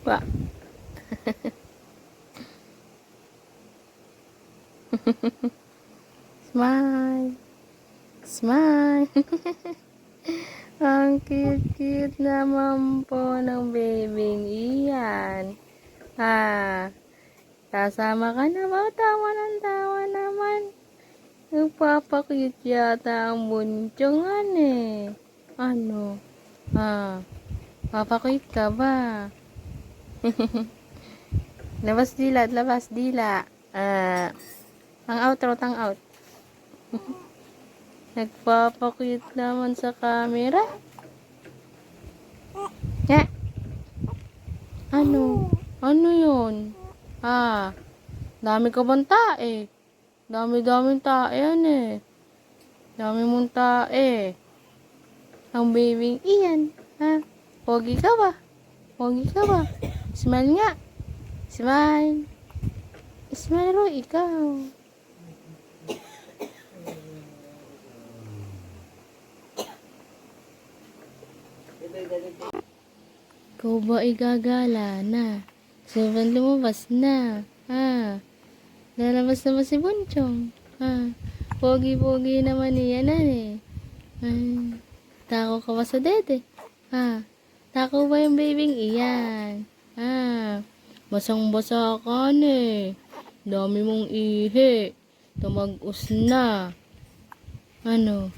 Wah. Smile. Smile. Ang cute-cute naman po ng babing iyan. Kasama ka na ba? Tawa ng tawa naman. Nagpapakute yata ang bunchongan eh. Ano? Papakute ka ba? Labas dila, labas dila. Tang out raw, tang out. Nagpapakute naman sa camera. Ano? Ano yun? Dami ka bang tae? Dami-daming tae yan eh. Dami mong tae. Ang babing iyan. Pogi ka ba? Pogi ka ba? Smile nga. Smile. Smile ro, ikaw. Ikaw ba igagala na? Sobrang lumabas na. Lalabas na ba si Bunchong? Pogi-pogi naman niya na eh. Tako ka ba sa dede? Tako ba yung babing iyan? Basang-basa ka na eh. Dami mong ihi. Tumag-us na. Ano?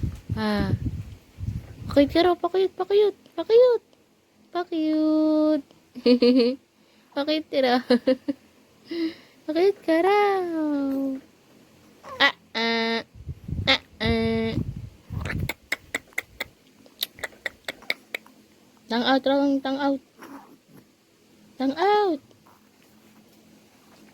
Pakiyut ka raw, pakiyut, pakiyut, pakiyut. Pakiyut. Pakiyut ka raw. Pakiyut ka raw. Tang out raw, tang out. Tang out.